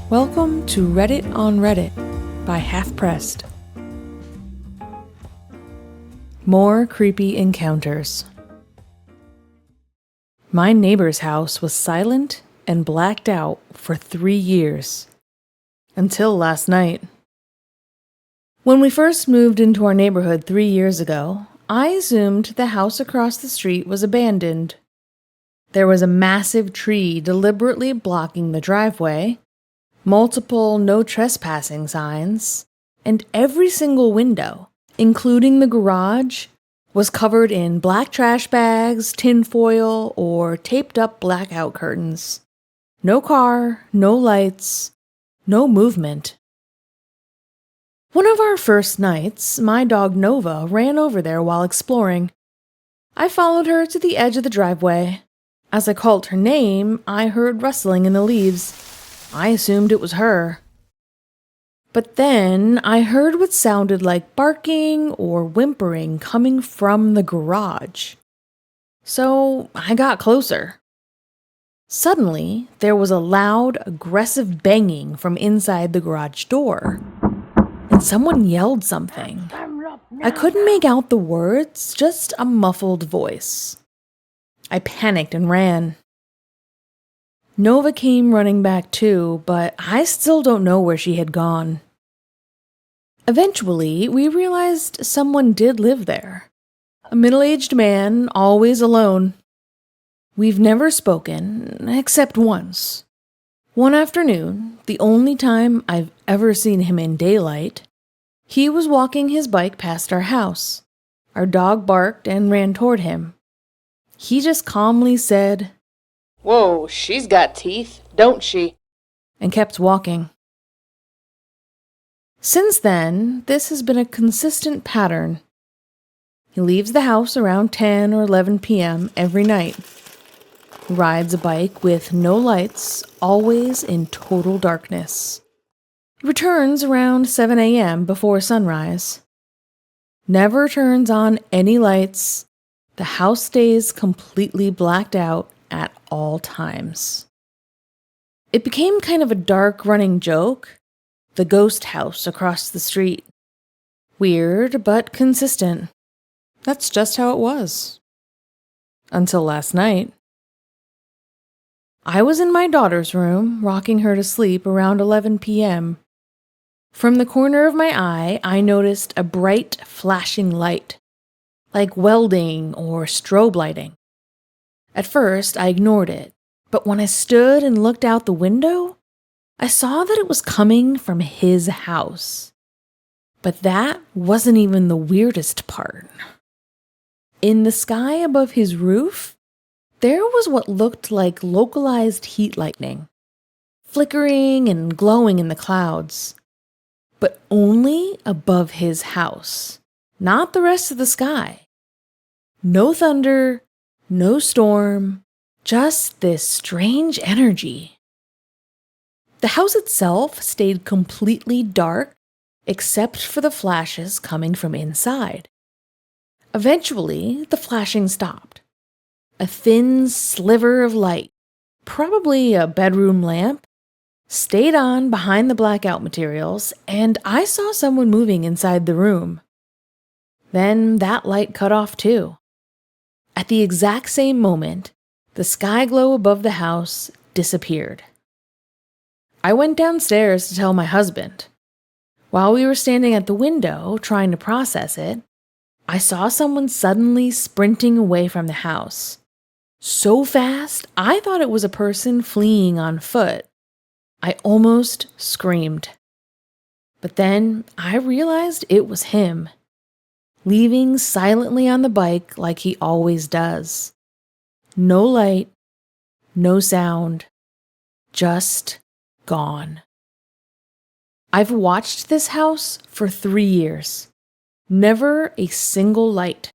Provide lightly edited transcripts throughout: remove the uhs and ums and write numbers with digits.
Welcome to Reddit on Reddit by Half Pressed. More creepy encounters. My neighbor's house was silent and blacked out for 3 years. Until last night. When we first moved into our neighborhood 3 years ago, I assumed the house across the street was abandoned. There was a massive tree deliberately blocking the driveway, multiple no trespassing signs, and every single window, including the garage, was covered in black trash bags, tinfoil, or taped up blackout curtains. No car, no lights, no movement. One of our first nights, my dog Nova ran over there while exploring. I followed her to the edge of the driveway. As I called her name, I heard rustling in the leaves. I assumed it was her. But then I heard what sounded like barking or whimpering coming from the garage. So I got closer. Suddenly, there was a loud, aggressive banging from inside the garage door, and someone yelled something. I couldn't make out the words, just a muffled voice. I panicked and ran. Nova came running back too, but I still don't know where she had gone. Eventually, we realized someone did live there. A middle-aged man, always alone. We've never spoken, except once. One afternoon, the only time I've ever seen him in daylight, he was walking his bike past our house. Our dog barked and ran toward him. He just calmly said, "Whoa, she's got teeth, don't she?" and kept walking. Since then, this has been a consistent pattern. He leaves the house around 10 or 11 p.m. every night. He rides a bike with no lights, always in total darkness. He returns around 7 a.m. before sunrise. Never turns on any lights. The house stays completely blacked out at all times. It became kind of a dark running joke, the ghost house across the street. Weird, but consistent. That's just how it was. Until last night. I was in my daughter's room, rocking her to sleep around 11 p.m. From the corner of my eye, I noticed a bright, flashing light, like welding or strobe lighting. At first, I ignored it, but when I stood and looked out the window, I saw that it was coming from his house. But that wasn't even the weirdest part. In the sky above his roof, there was what looked like localized heat lightning, flickering and glowing in the clouds, but only above his house, not the rest of the sky. No thunder, no storm, just this strange energy. The house itself stayed completely dark, except for the flashes coming from inside. Eventually, the flashing stopped. A thin sliver of light, probably a bedroom lamp, stayed on behind the blackout materials, and I saw someone moving inside the room. Then that light cut off too. At the exact same moment, the sky glow above the house disappeared. I went downstairs to tell my husband. While we were standing at the window trying to process it, I saw someone suddenly sprinting away from the house. So fast, I thought it was a person fleeing on foot. I almost screamed. But then I realized it was him, leaving silently on the bike like he always does. No light, no sound, just gone. I've watched this house for 3 years. Never a single light,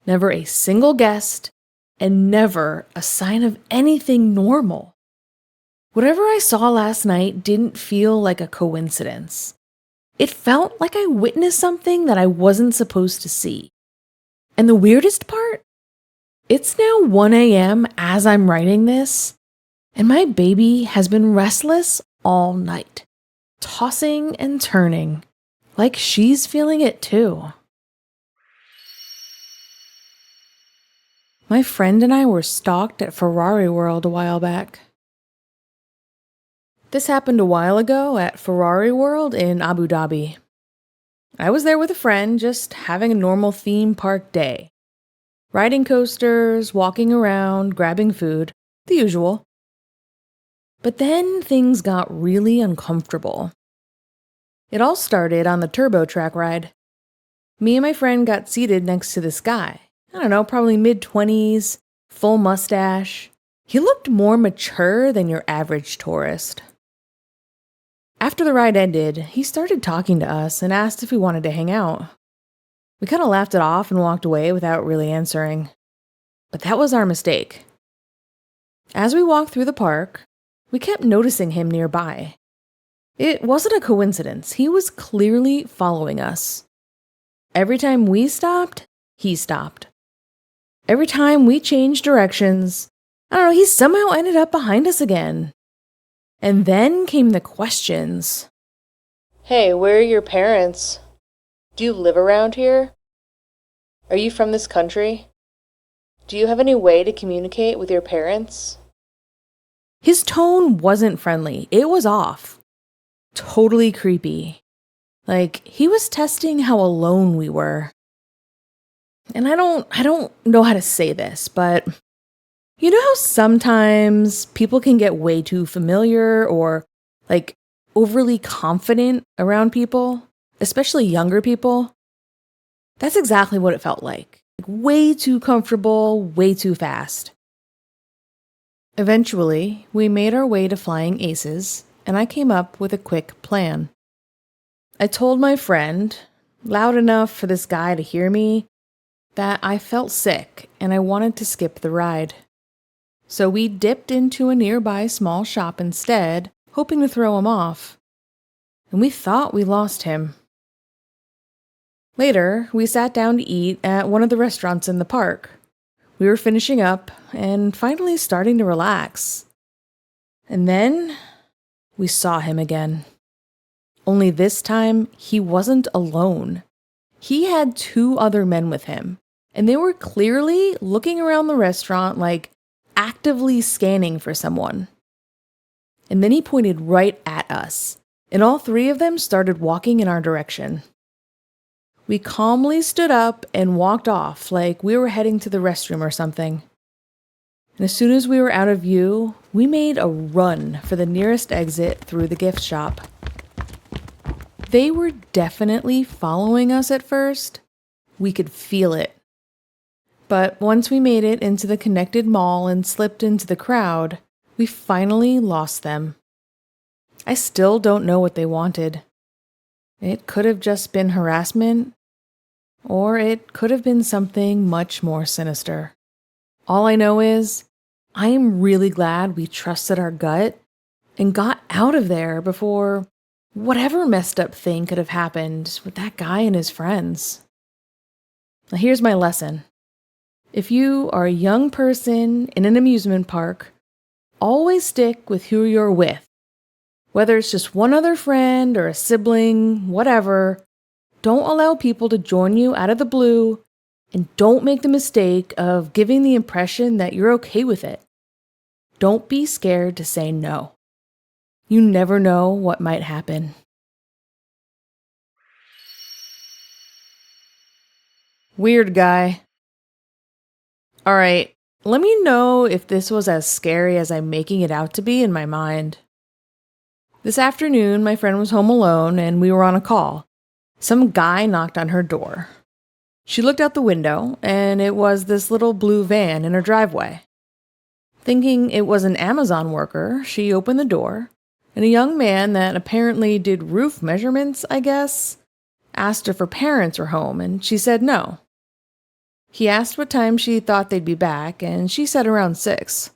never a single guest, and never a sign of anything normal. Whatever I saw last night didn't feel like a coincidence. It felt like I witnessed something that I wasn't supposed to see. And the weirdest part? It's now 1 a.m. as I'm writing this, and my baby has been restless all night, tossing and turning, like she's feeling it too. My friend and I were stalked at Ferrari World a while back. This happened a while ago at Ferrari World in Abu Dhabi. I was there with a friend, just having a normal theme park day. Riding coasters, walking around, grabbing food, the usual. But then things got really uncomfortable. It all started on the turbo track ride. Me and my friend got seated next to this guy. I don't know, probably mid-20s, full mustache. He looked more mature than your average tourist. After the ride ended, he started talking to us and asked if we wanted to hang out. We kind of laughed it off and walked away without really answering. But that was our mistake. As we walked through the park, we kept noticing him nearby. It wasn't a coincidence. He was clearly following us. Every time we stopped, he stopped. Every time we changed directions, I don't know, he somehow ended up behind us again. And then came the questions. Hey, where are your parents? Do you live around here? Are you from this country? Do you have any way to communicate with your parents? His tone wasn't friendly. It was off. Totally creepy. Like, he was testing how alone we were. And I don't know how to say this, but you know how sometimes people can get way too familiar or like overly confident around people, especially younger people? That's exactly what it felt like. Way too comfortable, way too fast. Eventually, we made our way to Flying Aces, and I came up with a quick plan. I told my friend, loud enough for this guy to hear me, that I felt sick and I wanted to skip the ride. So we dipped into a nearby small shop instead, hoping to throw him off. And we thought we lost him. Later, we sat down to eat at one of the restaurants in the park. We were finishing up and finally starting to relax. And then we saw him again. Only this time, he wasn't alone. He had 2 other men with him, and they were clearly looking around the restaurant like actively scanning for someone. And then he pointed right at us, and all 3 of them started walking in our direction. We calmly stood up and walked off like we were heading to the restroom or something. And as soon as we were out of view, we made a run for the nearest exit through the gift shop. They were definitely following us at first. We could feel it. But once we made it into the connected mall and slipped into the crowd, we finally lost them. I still don't know what they wanted. It could have just been harassment, or it could have been something much more sinister. All I know is, I am really glad we trusted our gut and got out of there before whatever messed up thing could have happened with that guy and his friends. Now here's my lesson. If you are a young person in an amusement park, always stick with who you're with. Whether it's just one other friend or a sibling, whatever, don't allow people to join you out of the blue, and don't make the mistake of giving the impression that you're okay with it. Don't be scared to say no. You never know what might happen. Weird guy. Alright, let me know if this was as scary as I'm making it out to be in my mind. This afternoon, my friend was home alone and we were on a call. Some guy knocked on her door. She looked out the window and it was this little blue van in her driveway. Thinking it was an Amazon worker, she opened the door, and a young man that apparently did roof measurements, I guess, asked if her parents were home, and she said no. He asked what time she thought they'd be back, and she said around 6.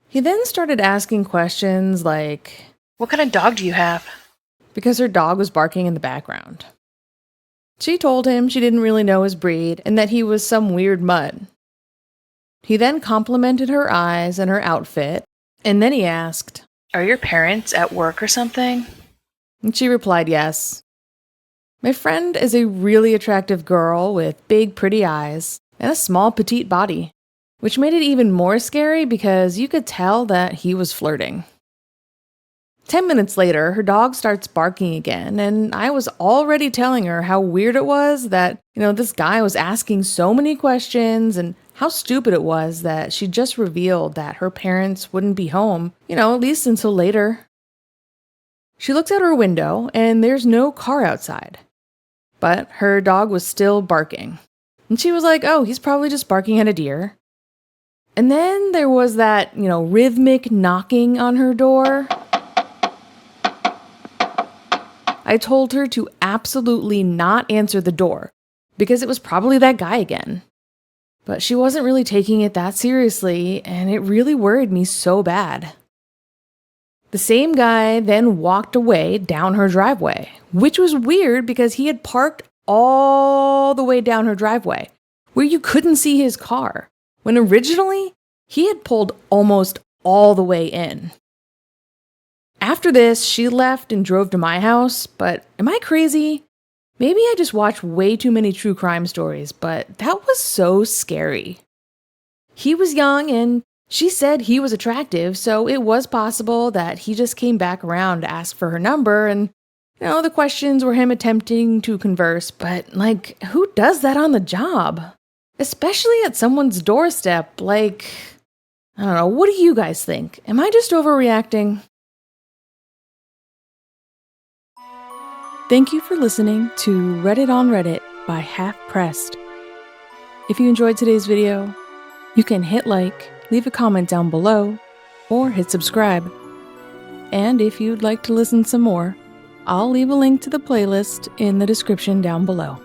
He then started asking questions like, What kind of dog do you have? because her dog was barking in the background. She told him she didn't really know his breed and that he was some weird mutt. He then complimented her eyes and her outfit, and then he asked, Are your parents at work or something? And she replied yes. My friend is a really attractive girl with big, pretty eyes and a small, petite body, which made it even more scary because you could tell that he was flirting. 10 minutes later, her dog starts barking again, and I was already telling her how weird it was that, this guy was asking so many questions and how stupid it was that she just revealed that her parents wouldn't be home, at least until later. She looks out her window, and there's no car outside. But her dog was still barking. And she was like, oh, he's probably just barking at a deer. And then there was that, rhythmic knocking on her door. I told her to absolutely not answer the door because it was probably that guy again. But she wasn't really taking it that seriously, and it really worried me so bad. The same guy then walked away down her driveway, which was weird because he had parked all the way down her driveway, where you couldn't see his car, when originally he had pulled almost all the way in. After this, she left and drove to my house, but am I crazy? Maybe I just watch way too many true crime stories, but that was so scary. He was young and she said he was attractive, so it was possible that he just came back around to ask for her number and, the questions were him attempting to converse, but who does that on the job? Especially at someone's doorstep, I don't know, what do you guys think? Am I just overreacting? Thank you for listening to Reddit on Reddit by Half Pressed. If you enjoyed today's video, you can hit like, leave a comment down below, or hit subscribe. And if you'd like to listen some more, I'll leave a link to the playlist in the description down below.